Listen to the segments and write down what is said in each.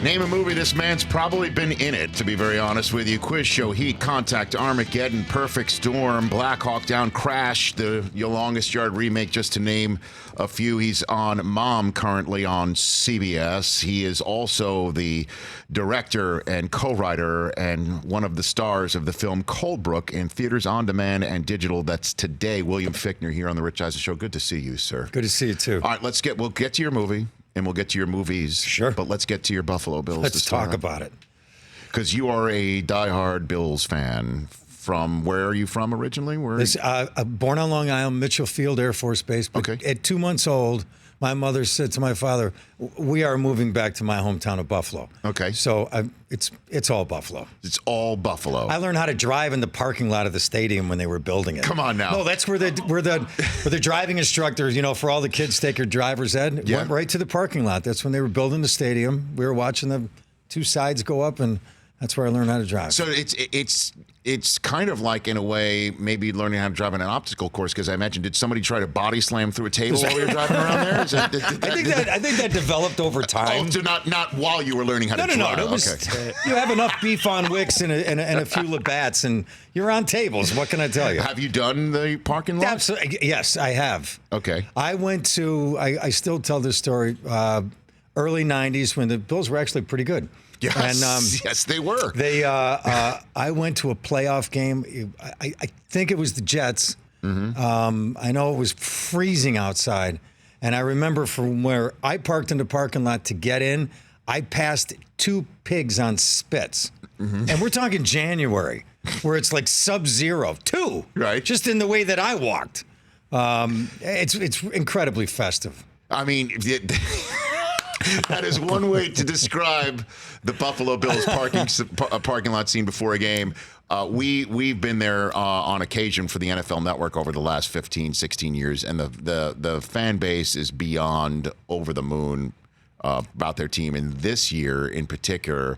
Name a movie this man's probably been in it, to be very honest with you. Quiz show, Heat, Contact, Armageddon, Perfect Storm, Black Hawk Down, Crash, the Your Longest Yard remake, just to name a few. He's on Mom currently on CBS. He is also the director and co-writer and one of the stars of the film Brook in theaters on demand and digital. That's today. William Fichtner here on the Rich Eisen Show. Good to see you, sir. Good to see you too. All right, we'll get to your movie. And we'll get to your movies. Sure. But let's get to your Buffalo Bills. Let's talk about it. Because you are a diehard Bills fan. From where are you from originally? Born on Long Island, Mitchell Field Air Force Base. But okay. At 2 months old, my mother said to my father, "We are moving back to my hometown of Buffalo." Okay. So it's all Buffalo. It's all Buffalo. I learned how to drive in the parking lot of the stadium when they were building it. Come on now. No, that's where the driving instructors, for all the kids take your driver's ed. Yeah. Went right to the parking lot. That's when they were building the stadium. We were watching the two sides go up, and that's where I learned how to drive. So it's kind of like, in a way, maybe learning how to drive in an obstacle course, because I imagine, did somebody try to body slam through a table while you were driving around there? I think that developed over time. Oh, so not while you were learning how to drive. No. Okay. You have enough beef on Wicks and a few Labatt's, and you're on tables. What can I tell you? Have you done the parking lot? Absolutely. Yes, I have. Okay. I went to, I still tell this story, early 90s when the Bills were actually pretty good. Yes, and, yes, they were. I went to a playoff game. I think it was the Jets. Mm-hmm. I know it was freezing outside. And I remember from where I parked in the parking lot to get in, I passed 2 pigs on spits. Mm-hmm. And we're talking January, where it's like sub-zero. 2. Right. Just in the way that I walked. It's incredibly festive. I mean... That is one way to describe the Buffalo Bills parking lot scene before a game. We've been there on occasion for the NFL Network over the last 15, 16 years, and the fan base is beyond over the moon about their team. And this year in particular,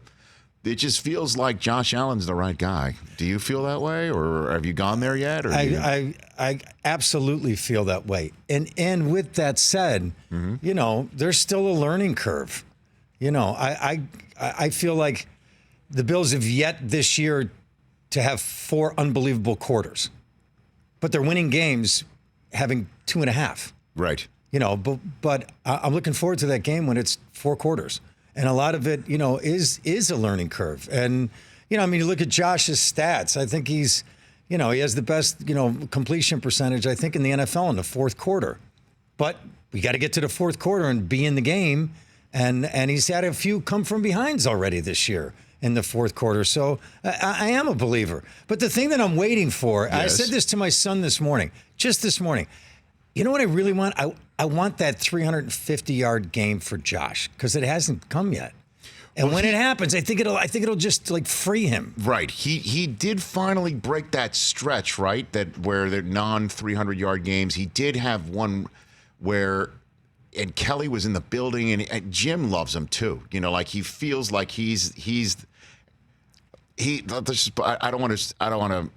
it just feels like Josh Allen's the right guy. Do you feel that way, or have you gone there yet? Or I absolutely feel that way. And with that said, there's still a learning curve. I feel like the Bills have yet this year to have 4 unbelievable quarters, but they're winning games having 2.5. Right. But I'm looking forward to that game when it's 4 quarters. And a lot of it, is a learning curve. And, you look at Josh's stats. I think he's, he has the best, completion percentage, I think, in the NFL in the fourth quarter. But we got to get to the fourth quarter and be in the game. And he's had a few come from behinds already this year in the fourth quarter. So I am a believer. But the thing that I'm waiting for, yes. I said this to my son this morning, just this morning. You know what I really want? I want that 350-yard game for Josh, because it hasn't come yet. And when it happens, I think it'll just like free him. Right. He did finally break that stretch, right? Where they're non-300-yard games. He did have one where, and Kelly was in the building, and Jim loves him too. He feels like I don't want to.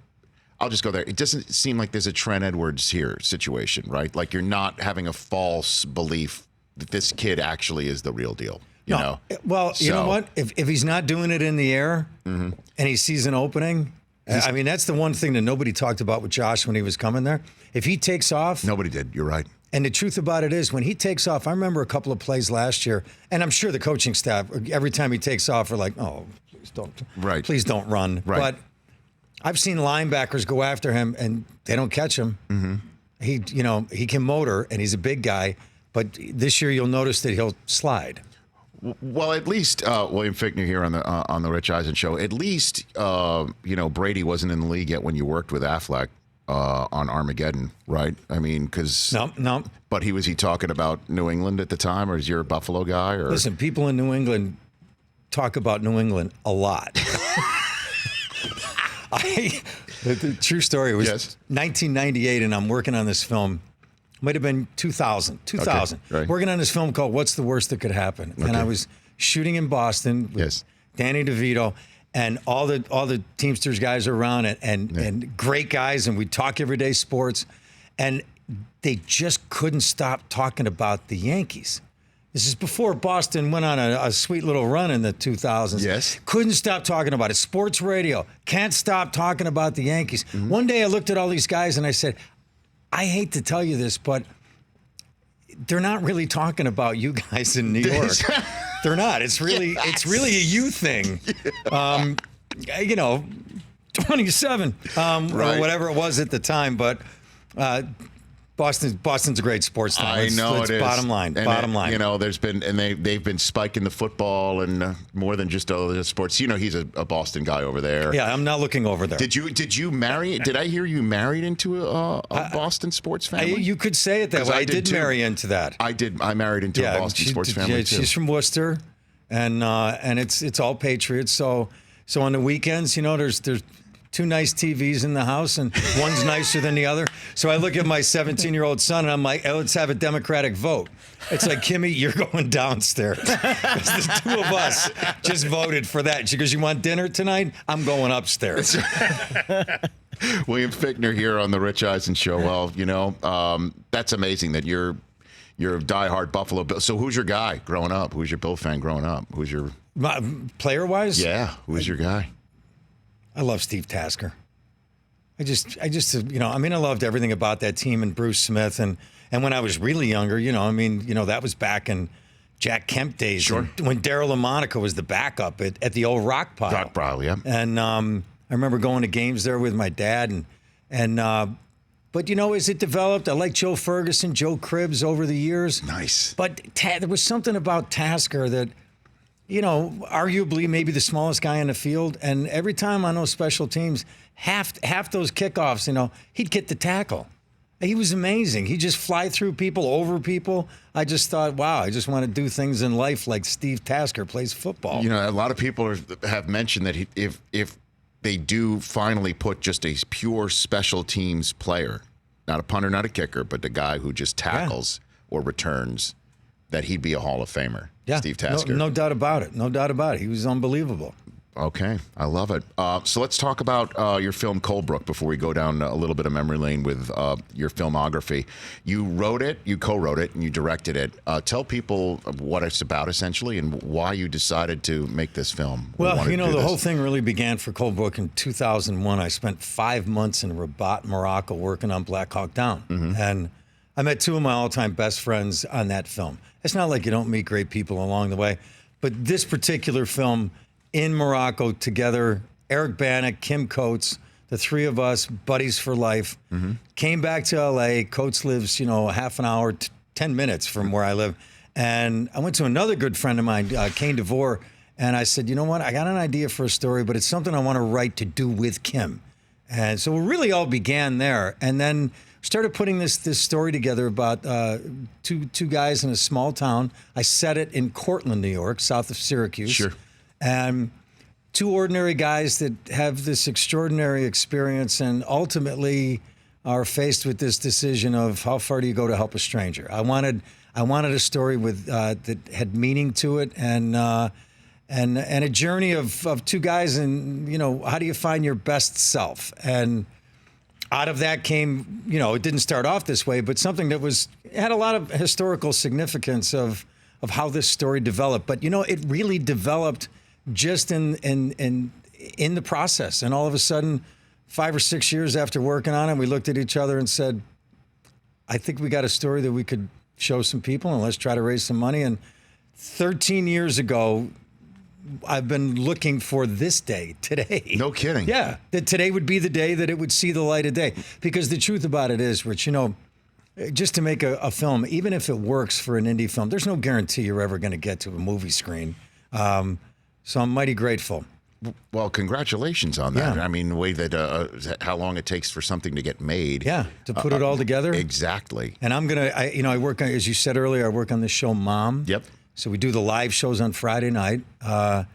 I'll just go there. It doesn't seem like there's a Trent Edwards here situation, right? Like, you're not having a false belief that this kid actually is the real deal. You know? Well, you know what? If he's not doing it in the air, mm-hmm. and he sees an opening, that's the one thing that nobody talked about with Josh when he was coming there. If he takes off, nobody did. You're right. And the truth about it is, when he takes off, I remember a couple of plays last year, and I'm sure the coaching staff, every time he takes off, are like, "Oh, please don't, right. Please don't run." Right. But I've seen linebackers go after him and they don't catch him. Mm-hmm. He can motor and he's a big guy, but this year you'll notice that he'll slide. Well, at least William Fichtner here on the Rich Eisen Show. At least Brady wasn't in the league yet when you worked with Affleck on Armageddon, right? I mean, because no. But was he talking about New England at the time, or is you a Buffalo guy? Or listen, people in New England talk about New England a lot. The true story was 1998, and I'm working on this film. Might have been 2000. Okay, right. Working on this film called "What's the Worst That Could Happen," and I was shooting in Boston with Danny DeVito, and all the Teamsters guys are around, and great guys, and we talk everyday sports, and they just couldn't stop talking about the Yankees. This is before Boston went on a sweet little run in the 2000s. Yes. Couldn't stop talking about it. Sports radio. Can't stop talking about the Yankees. One day I looked at all these guys and I said, I hate to tell you this, but they're not really talking about you guys in New York. They're not. It's really a you thing. 27 or whatever it was at the time, but Boston's a great sports town. I know it's it is. Bottom line. There's been they've been spiking the football and more than just other sports. He's a Boston guy over there. Yeah, I'm not looking over there. Did you marry? Did I hear you married into a Boston sports family? You could say it that way. I did marry into that. I did. I married into a Boston sports family too. She's from Worcester, and it's all Patriots. So on the weekends, there's two nice TVs in the house, and one's nicer than the other. So I look at my 17-year-old son, and I'm like, let's have a Democratic vote. It's like, Kimmy, you're going downstairs. Because the two of us just voted for that. She goes, you want dinner tonight? I'm going upstairs. William Fichtner here on the Rich Eisen Show. Well, that's amazing that you're a diehard Buffalo Bill. So who's your guy growing up? Who's your Bill fan growing up? Who's your... Player-wise? Yeah, who's your guy? I love Steve Tasker. I loved everything about that team and Bruce Smith. And when I was really younger, that was back in Jack Kemp days. Sure. When Darryl LaMonica was the backup at the old Rock Pile. Rock Pile, yeah. And I remember going to games there with my dad. But as it developed, I liked Joe Ferguson, Joe Cribbs over the years. Nice. But there was something about Tasker that, arguably maybe the smallest guy in the field. And every time on those special teams, half those kickoffs, he'd get the tackle. He was amazing. He'd just fly through people, over people. I just thought, wow, I just want to do things in life like Steve Tasker plays football. A lot of people have mentioned that if they do finally put just a pure special teams player, not a punter, not a kicker, but the guy who just tackles or returns, that he'd be a Hall of Famer. Yeah, Steve Tasker. No doubt about it. No doubt about it. He was unbelievable. Okay, I love it. So let's talk about your film Colebrook before we go down a little bit of memory lane with your filmography. You wrote it, you co-wrote it, and you directed it. Tell people what it's about, essentially, and why you decided to make this film. Well, the whole thing really began for Colebrook in 2001. I spent 5 months in Rabat, Morocco, working on Black Hawk Down. Mm-hmm. And I met two of my all-time best friends on that film. It's not like you don't meet great people along the way, but this particular film in Morocco together, Eric Bannock, Kim Coates, the three of us, buddies for life, came back to L.A. Coates lives, half an hour, 10 minutes from where I live. And I went to another good friend of mine, Kane DeVore, and I said, you know what, I got an idea for a story, but it's something I want to write to do with Kim. And so it really all began there. And then started putting this story together about two guys in a small town. I set it in Cortland, New York, south of Syracuse. Sure. And two ordinary guys that have this extraordinary experience and ultimately are faced with this decision of how far do you go to help a stranger. I wanted a story with that had meaning to it and a journey of two guys and how do you find your best self. And out of that came, it didn't start off this way, but something that had a lot of historical significance of how this story developed. But it really developed just in the process. And all of a sudden, 5 or 6 years after working on it, we looked at each other and said, I think we got a story that we could show some people, and let's try to raise some money. And 13 years ago, I've been looking for this day, today. No kidding. Yeah, that today would be the day that it would see the light of day. Because the truth about it is, Rich, just to make a film, even if it works for an indie film, there's no guarantee you're ever going to get to a movie screen. So I'm mighty grateful. Well, congratulations on that. Yeah. I mean, the way that how long it takes for something to get made. Yeah, to put it all together. Exactly. And I work on, as you said earlier, I work on this show, Mom. Yep. So we do the live shows on Friday night. I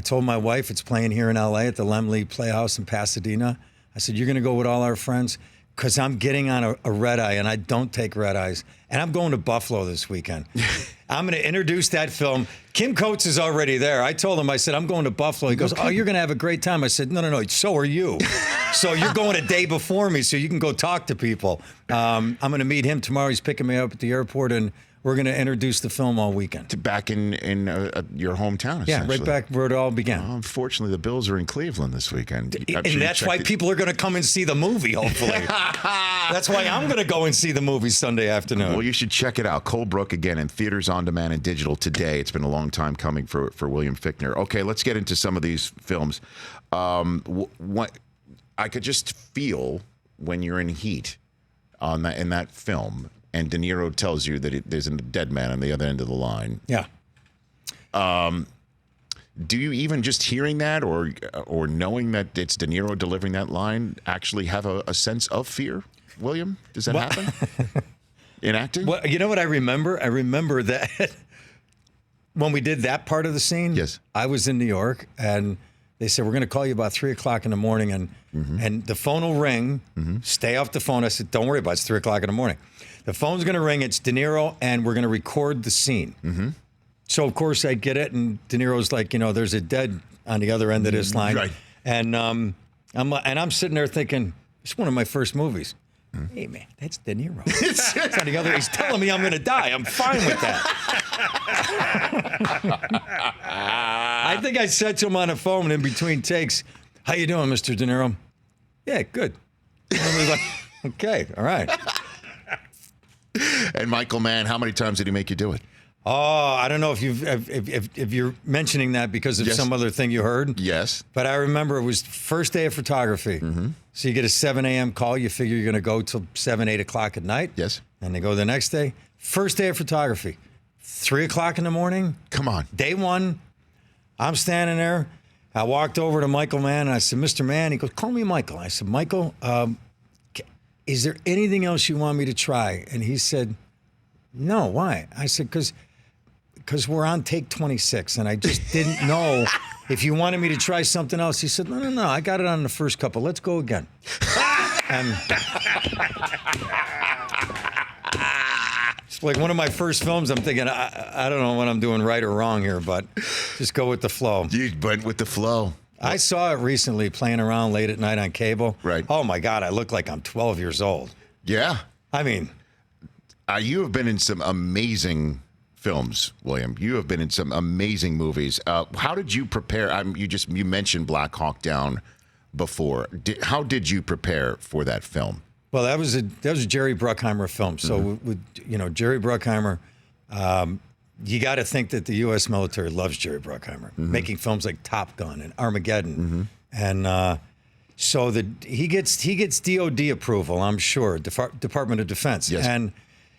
told my wife it's playing here in L.A. at the Lemley Playhouse in Pasadena. I said, you're going to go with all our friends? Because I'm getting on a red eye, and I don't take red eyes. And I'm going to Buffalo this weekend. I'm going to introduce that film. Kim Coates is already there. I told him, I said, I'm going to Buffalo. He goes, oh, you're going to have a great time. I said, no, so are you. So you're going a day before me so you can go talk to people. I'm going to meet him tomorrow. He's picking me up at the airport, and we're going to introduce the film all weekend. Back in your hometown, Yeah, essentially. right back where it all began. Well, unfortunately, the Bills are in Cleveland this weekend. And that's why people are going to come and see the movie, hopefully. That's why I'm going to go and see the movie Sunday afternoon. Well, you should check it out. Cold Brook, again, in theaters, on demand, and digital today. It's been a long time coming for William Fichtner. Okay, let's get into some of these films. What I could just feel when you're in heat in that film, and De Niro tells you that there's a dead man on the other end of the line. Yeah. Do you even just hearing that or knowing that it's De Niro delivering that line actually have a sense of fear, William? Does that happen in acting? Well, you know what I remember? I remember that when we did that part of the scene, Yes. I was in New York, and they said, we're going to call you about 3 o'clock in the morning, and the phone will ring. Stay off the phone. I said, don't worry about it. It's 3 o'clock in the morning. The phone's going to ring. It's De Niro, and we're going to record the scene. So, of course, I get it, and De Niro's like, there's a dead on the other end of this line. Right. And I'm sitting there thinking, it's one of my first movies. Hey, man, that's De Niro. It's on the other. He's telling me I'm going to die. I'm fine with that. I think I said to him on the phone in between takes, how you doing, Mr. De Niro? Yeah, good. And he was like, okay, all right. And Michael Mann, how many times did he make you do it? Oh, I don't know if you're mentioning that because of Yes. some other thing you heard. Yes. But I remember it was first day of photography. So you get a 7 a.m. call. You figure you're going to go till 7, 8 o'clock at night. Yes. And they go the next day. First day of photography, 3 o'clock in the morning. Come on. Day one, I'm standing there. I walked over to Michael Mann, and I said, Mr. Mann. He goes, call me Michael. I said, Michael, is there anything else you want me to try? And he said, no, why? I said, because we're on take 26, and I just didn't know if you wanted me to try something else. He said, no, I got it on the first couple. Let's go again. And it's like one of my first films. I'm thinking, I don't know what I'm doing right or wrong here, but just go with the flow. You went with the flow. I saw it recently playing around late at night on cable. Right. Oh, my God, I look like I'm 12 years old. Yeah. I mean, You have been in some amazing films, William. You have been in some amazing movies. How did you prepare? You mentioned Black Hawk Down before. How did you prepare for that film? well, that was a Jerry Bruckheimer film. So with Jerry Bruckheimer, you got to think that the U.S. military loves Jerry Bruckheimer, making films like Top Gun and Armageddon, and so he gets DOD approval, I'm sure, Department of Defense, Yes. and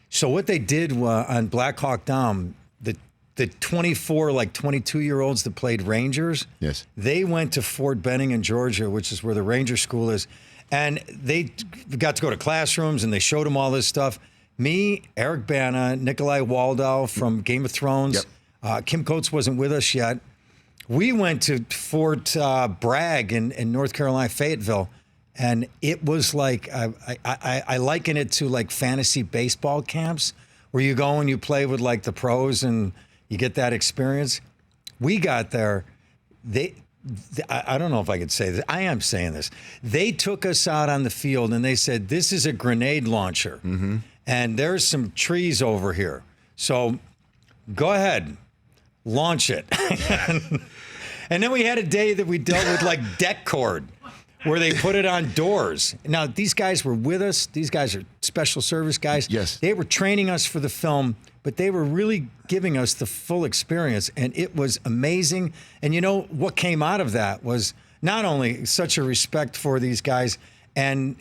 so what they did on Black Hawk Down, the 24, 22-year-olds that played Rangers, Yes. they went to Fort Benning in Georgia, which is where the Ranger School is, and they got to go to classrooms, and they showed them all this stuff. Me, Eric Bana, Nikolai Waldau from Game of Thrones, Kim Coates wasn't with us yet. We went to Fort Bragg in North Carolina, Fayetteville, and it was like, I liken it to like fantasy baseball camps where you go and you play with like the pros and you get that experience. We got there. I don't know if I could say this. I am saying this. They took us out on the field and they said, this is a grenade launcher. And there's some trees over here. So go ahead, launch it. And then we had a day that we dealt with like deck cord, where they put it on doors. Now, these guys were with us. These guys are special service guys. Yes. They were training us for the film, but they were really giving us the full experience, and it was amazing. And you know, what came out of that was not only such a respect for these guys, and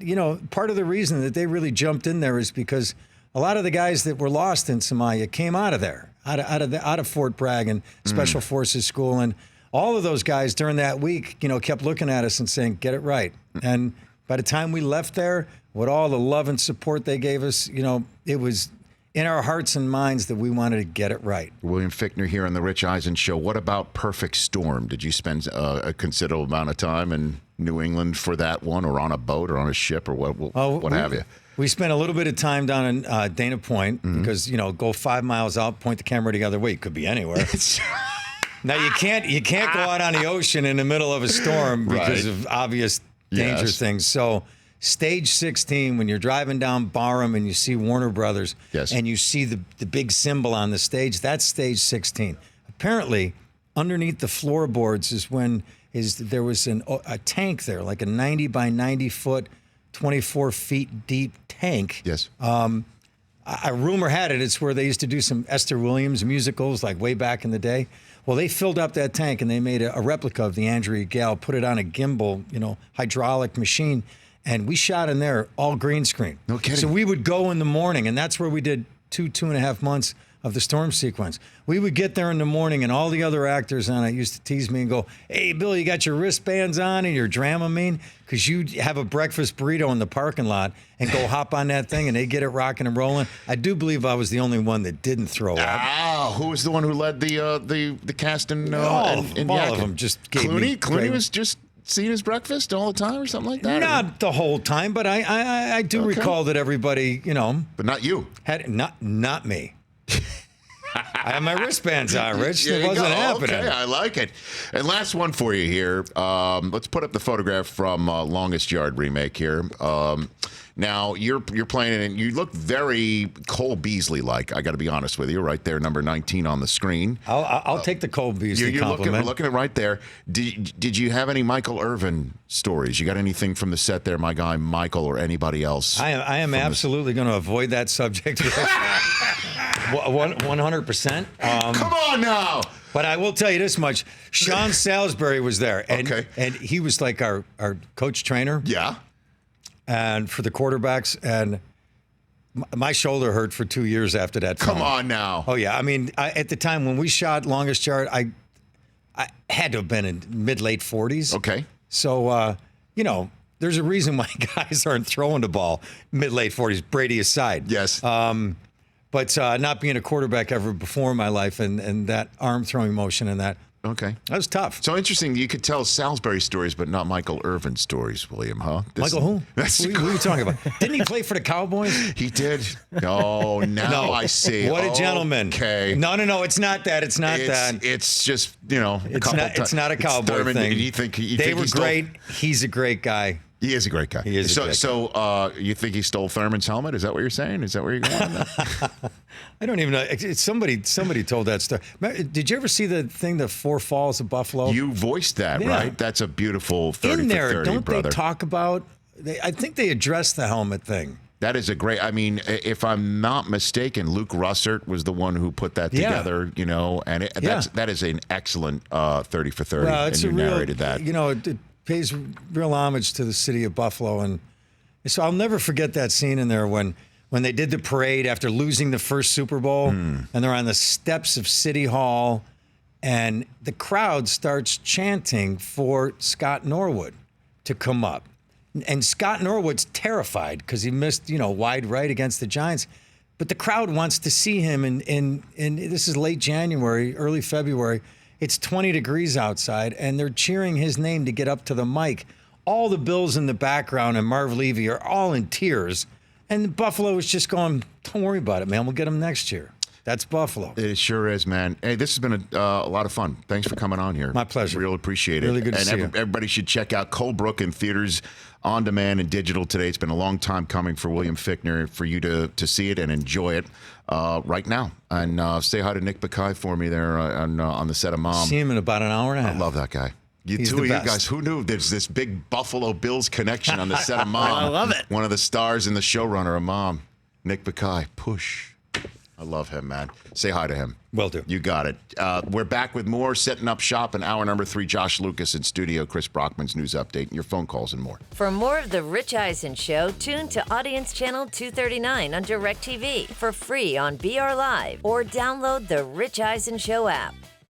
you know, part of the reason that they really jumped in there is because a lot of the guys that were lost in Somalia came out of there, out of Fort Bragg and Special Forces School, and all of those guys during that week, you know, kept looking at us and saying, "Get it right." And by the time we left there, with all the love and support they gave us, you know, it was in our hearts and minds that we wanted to get it right. William Fichtner here on the Rich Eisen Show. What about Perfect Storm? Did you spend a considerable amount of time in New England for that one, or on a boat, or on a ship, or what have you? We spent a little bit of time down in Dana Point because, you know, go 5 miles out, point the camera the other way. It could be anywhere. Now you can't go out on the ocean in the middle of a storm because of obvious danger things. So Stage 16, when you're driving down Barham and you see Warner Brothers, Yes. and you see the big symbol on the stage, that's stage 16. Apparently, underneath the floorboards there was a tank there, like a 90 by 90 foot, 24 feet deep tank. Yes. A rumor had it's where they used to do some Esther Williams musicals, like way back in the day. Well, they filled up that tank and they made a replica of the Andrea Gale, put it on a gimbal, hydraulic machine, and we shot in there all green screen. No kidding. So we would go in the morning, and that's where we did 2.5 months of the storm sequence. We would get there in the morning, and all the other actors on it used to tease me and go, "Hey, Bill, you got your wristbands on and your Dramamine?" Because you'd have a breakfast burrito in the parking lot and go hop on that thing, and they'd get it rocking and rolling. I do believe I was the only one that didn't throw up. Ah, who was the one who led the cast in all of Yakking? them just gave me Clooney great- was just seeing his breakfast all the time or something like that? Not the whole time, but I do recall that everybody, But not you. had not me. I had my wristbands on, Rich. There It you wasn't go. happening. Okay, I like it. And last one for you here. Let's put up the photograph from Longest Yard remake here. Now you're playing it, and you look very Cole Beasley-like. I got to be honest with you, right there, number 19 on the screen. I'll take the Cole Beasley You're compliment. looking at right there. Did you have any Michael Irvin stories? You got anything from the set there, my guy Michael, or anybody else? I am absolutely going to avoid that subject. 100%. Come on now. But I will tell you this much: Sean Salisbury was there, and Okay. and he was like our coach trainer, Yeah. and for the quarterbacks. And my shoulder hurt for 2 years after that. Come film. on now. Oh yeah, I mean, at the time when we shot Longest Yard, I had to have been in mid-late 40s. Okay. So there's a reason why guys aren't throwing the ball mid-late 40s, Brady aside. Yes. But not being a quarterback ever before in my life, and that arm throwing motion and that Okay. was tough. So interesting. You could tell Salisbury stories, but not Michael Irvin stories, William, huh? Michael who? That's Who are you talking about? Didn't he play for the Cowboys? He did. Oh, now No. I see. What a gentleman. Okay. No, it's not that. It's not that. It's just, It's not a Cowboy thing. You think they were great. He's a great guy. He is a great guy. He is a great guy. So you think he stole Thurman's helmet? Is that what you're saying? Is that where you're going on that? I don't even know. It's somebody told that story. Did you ever see the thing, the Four Falls of Buffalo? You voiced that, Yeah. right? That's a beautiful 30 in for there, 30, don't brother. they talk about? I think they addressed the helmet thing. That is a great. I mean, if I'm not mistaken, Luke Russert was the one who put that Yeah. together. And that is an excellent 30 for 30. Well, it's and a you real, narrated that. It pays real homage to the city of Buffalo, and so I'll never forget that scene in there when they did the parade after losing the first Super Bowl, and they're on the steps of City Hall, and the crowd starts chanting for Scott Norwood to come up, and Scott Norwood's terrified because he missed wide right against the Giants. But the crowd wants to see him in this is late January, early February. It's 20 degrees outside, and they're cheering his name to get up to the mic. All the Bills in the background and Marv Levy are all in tears. And Buffalo is just going, don't worry about it, man. We'll get them next year. That's Buffalo. It sure is, man. Hey, this has been a lot of fun. Thanks for coming on here. My pleasure. Real appreciate it. Really good to see you. Everybody should check out Cole Brook in theaters, on demand, and digital today. It's been a long time coming for William Fichtner, for you to see it and enjoy it right now. And say hi to Nick Bakay for me there on the set of Mom. See him in about an hour and a half. I love that guy. He's Two the of you best. guys, who knew there's this big Buffalo Bills connection on the set of Mom? I love it. One of the stars and the showrunner of Mom, Nick Bakay. Push. I love him, man. Say hi to him. Will do. You got it. We're back with more Setting Up Shop in hour number 3. Josh Lucas in studio, Chris Brockman's news update, and your phone calls and more. For more of The Rich Eisen Show, tune to Audience Channel 239 on DirecTV for free on BR Live or download the Rich Eisen Show app.